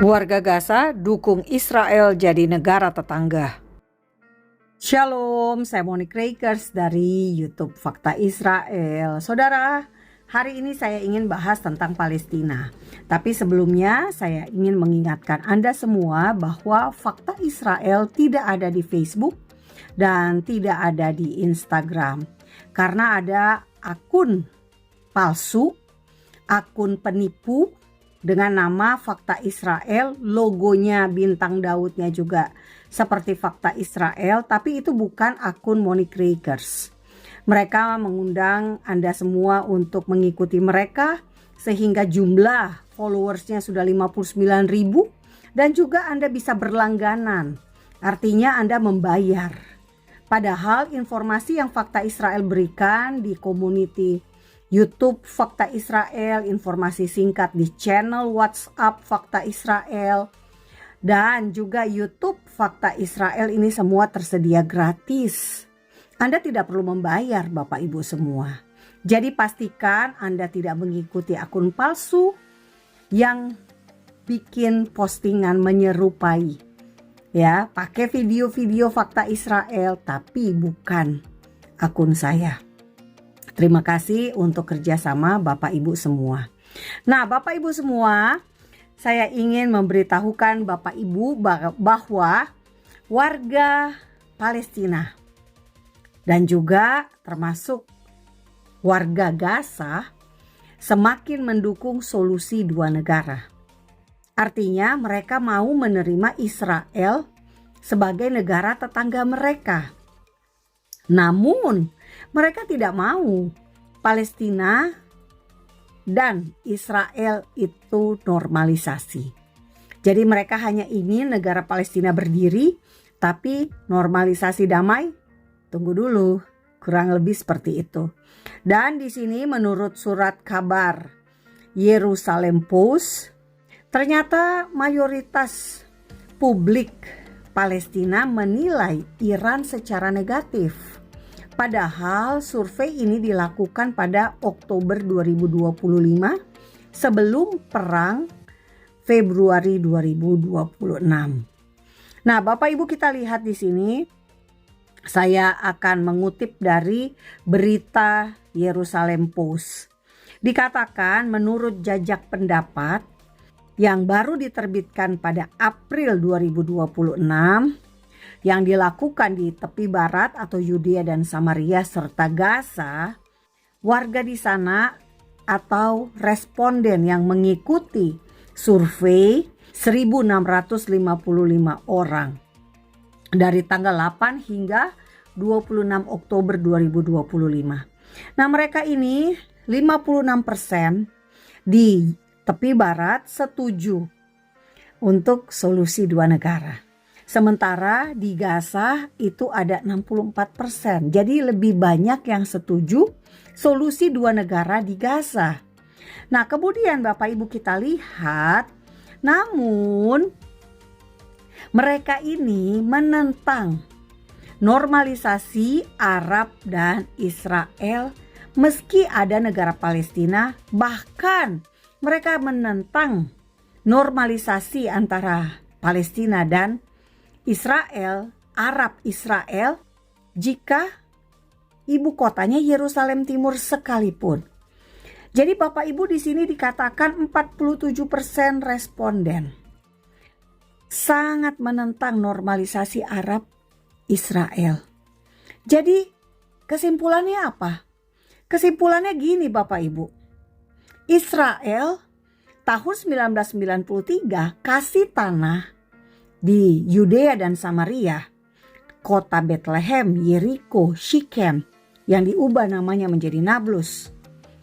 Warga Gaza dukung Israel jadi negara tetangga. Shalom, saya Monique Rakers dari YouTube Fakta Israel. Saudara, hari ini saya ingin bahas tentang Palestina. Tapi sebelumnya saya ingin mengingatkan Anda semua bahwa Fakta Israel tidak ada di Facebook dan tidak ada di Instagram. Karena ada akun palsu, akun penipu dengan nama Fakta Israel, logonya bintang Daudnya juga seperti Fakta Israel, tapi itu bukan akun Monique Rakers. Mereka mengundang Anda semua untuk mengikuti mereka sehingga jumlah followersnya sudah 59.000 dan juga Anda bisa berlangganan. Artinya Anda membayar. Padahal informasi yang Fakta Israel berikan di community YouTube Fakta Israel, informasi singkat di channel WhatsApp Fakta Israel, dan juga YouTube Fakta Israel ini semua tersedia gratis. Anda tidak perlu membayar Bapak Ibu semua. Jadi pastikan Anda tidak mengikuti akun palsu yang bikin postingan menyerupai. Ya, pakai video-video Fakta Israel tapi bukan akun saya. Terima kasih untuk kerjasama Bapak Ibu semua. Nah, Bapak Ibu semua, saya ingin memberitahukan Bapak Ibu bahwa warga Palestina dan juga termasuk warga Gaza semakin mendukung solusi dua negara. Artinya mereka mau menerima Israel sebagai negara tetangga mereka. Namun mereka tidak mau Palestina dan Israel itu normalisasi. Jadi mereka hanya ingin negara Palestina berdiri, tapi normalisasi damai, tunggu dulu, kurang lebih seperti itu. Dan di sini menurut surat kabar Yerusalem Post, ternyata mayoritas publik Palestina menilai Iran secara negatif. Padahal survei ini dilakukan pada Oktober 2025 sebelum perang Februari 2026. Nah, Bapak Ibu kita lihat di sini, saya akan mengutip dari berita Yerusalem Post. Dikatakan menurut jajak pendapat yang baru diterbitkan pada April 2026 yang dilakukan di tepi barat atau Yudea dan Samaria serta Gaza, warga di sana atau responden yang mengikuti survei 1.655 orang dari tanggal 8 hingga 26 Oktober 2025. Nah, mereka ini 56% di tepi barat setuju untuk solusi dua negara. Sementara di Gaza itu ada 64%. Jadi lebih banyak yang setuju solusi dua negara di Gaza. Nah, kemudian Bapak Ibu kita lihat, namun mereka ini menentang normalisasi Arab dan Israel meski ada negara Palestina, bahkan mereka menentang normalisasi antara Palestina dan Israel, Arab Israel, jika ibu kotanya Yerusalem Timur sekalipun. Jadi Bapak Ibu di sini dikatakan 47% responden sangat menentang normalisasi Arab Israel. Jadi kesimpulannya apa? Kesimpulannya gini Bapak Ibu. Israel tahun 1993 kasih tanah di Yudea dan Samaria, kota Bethlehem, Yeriko, Shichem yang diubah namanya menjadi Nablus,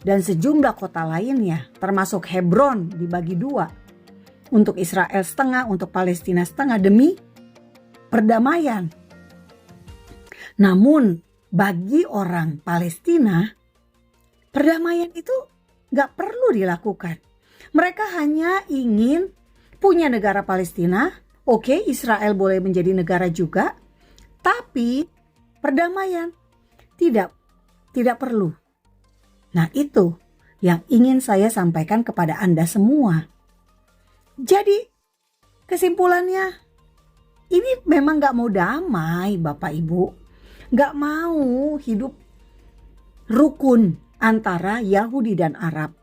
dan sejumlah kota lainnya termasuk Hebron dibagi dua, untuk Israel setengah, untuk Palestina setengah demi perdamaian. Namun bagi orang Palestina, perdamaian itu gak perlu dilakukan. Mereka hanya ingin punya negara Palestina. Oke, Israel boleh menjadi negara juga, tapi perdamaian tidak perlu. Nah, itu yang ingin saya sampaikan kepada Anda semua. Jadi Kesimpulannya, ini memang gak mau damai Bapak Ibu. Gak mau hidup rukun antara Yahudi dan Arab.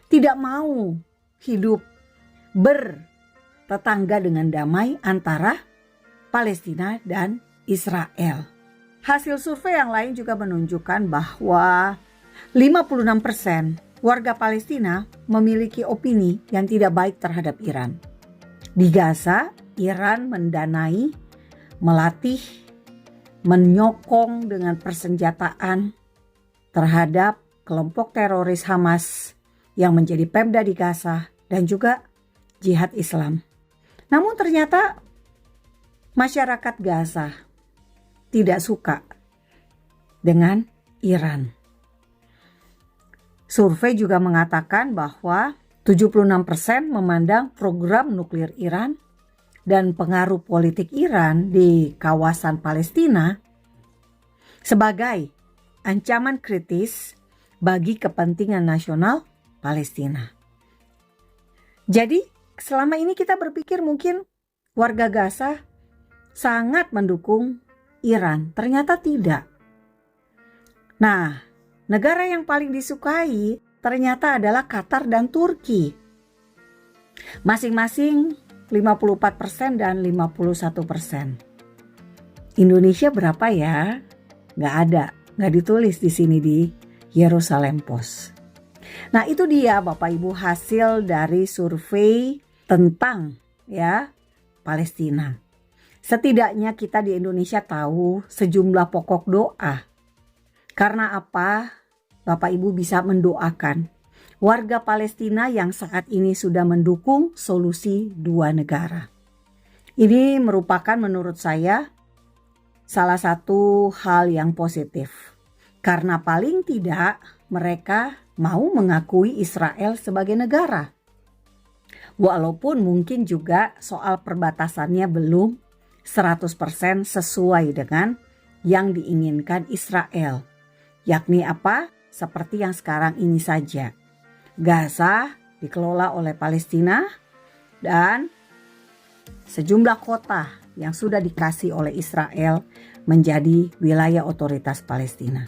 Tidak mau hidup bertetangga dengan damai antara Palestina dan Israel. Hasil survei yang lain juga menunjukkan bahwa 56% warga Palestina memiliki opini yang tidak baik terhadap Iran. Di Gaza, Iran mendanai, melatih, menyokong dengan persenjataan terhadap kelompok teroris Hamas yang menjadi Pemda di Gaza dan juga jihad Islam. Namun ternyata masyarakat Gaza tidak suka dengan Iran. Survei juga mengatakan bahwa 76% memandang program nuklir Iran dan pengaruh politik Iran di kawasan Palestina sebagai ancaman kritis bagi kepentingan nasional Palestina. Jadi selama ini kita berpikir mungkin warga Gaza sangat mendukung Iran. Ternyata tidak. Nah, negara yang paling disukai ternyata adalah Qatar dan Turki. Masing-masing 54% dan 51%. Indonesia berapa ya? Nggak ada, nggak ditulis di sini di Yerusalem Post. Nah itu dia Bapak Ibu hasil dari survei tentang Palestina. Setidaknya kita di Indonesia tahu sejumlah pokok doa. Karena apa? Bapak Ibu bisa mendoakan warga Palestina yang saat ini sudah mendukung solusi dua negara. Ini merupakan menurut saya salah satu hal yang positif. Karena paling tidak mereka mau mengakui Israel sebagai negara. Walaupun mungkin juga soal perbatasannya belum 100% sesuai dengan yang diinginkan Israel. Yakni apa? Seperti yang sekarang ini saja. Gaza dikelola oleh Palestina dan sejumlah kota yang sudah dikasih oleh Israel menjadi wilayah otoritas Palestina.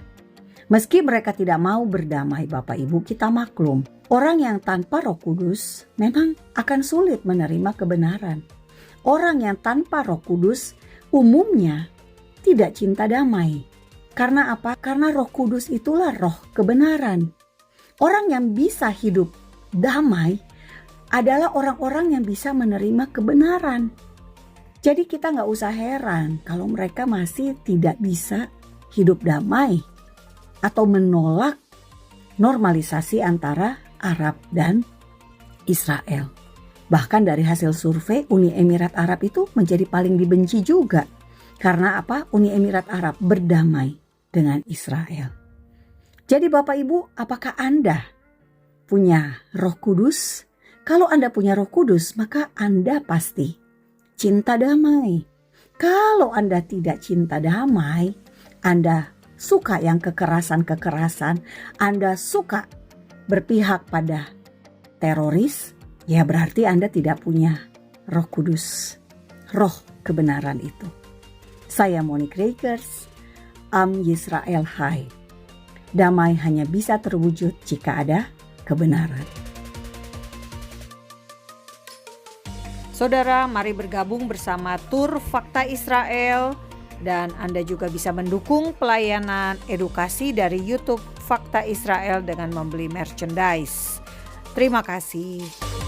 Meski mereka tidak mau berdamai Bapak Ibu, kita maklum. Orang yang tanpa Roh Kudus memang akan sulit menerima kebenaran. Orang yang tanpa Roh Kudus umumnya tidak cinta damai. Karena apa? Karena Roh Kudus itulah roh kebenaran. Orang yang bisa hidup damai adalah orang-orang yang bisa menerima kebenaran. Jadi kita gak usah heran kalau mereka masih tidak bisa hidup damai atau menolak normalisasi antara Arab dan Israel. Bahkan dari hasil survei Uni Emirat Arab itu menjadi paling dibenci juga. Karena apa? Uni Emirat Arab berdamai dengan Israel. Jadi Bapak Ibu, apakah Anda punya Roh Kudus? Kalau Anda punya Roh Kudus, maka Anda pasti cinta damai. Kalau Anda tidak cinta damai, Anda suka yang kekerasan-kekerasan, Anda suka berpihak pada teroris, ya berarti Anda tidak punya Roh Kudus, roh kebenaran itu. Saya Monique Rakers, Am Yisrael Hai. Damai hanya bisa terwujud jika ada kebenaran. Saudara, mari bergabung bersama Tur Fakta Israel dan Anda juga bisa mendukung pelayanan edukasi dari YouTube Fakta Israel dengan membeli merchandise. Terima kasih.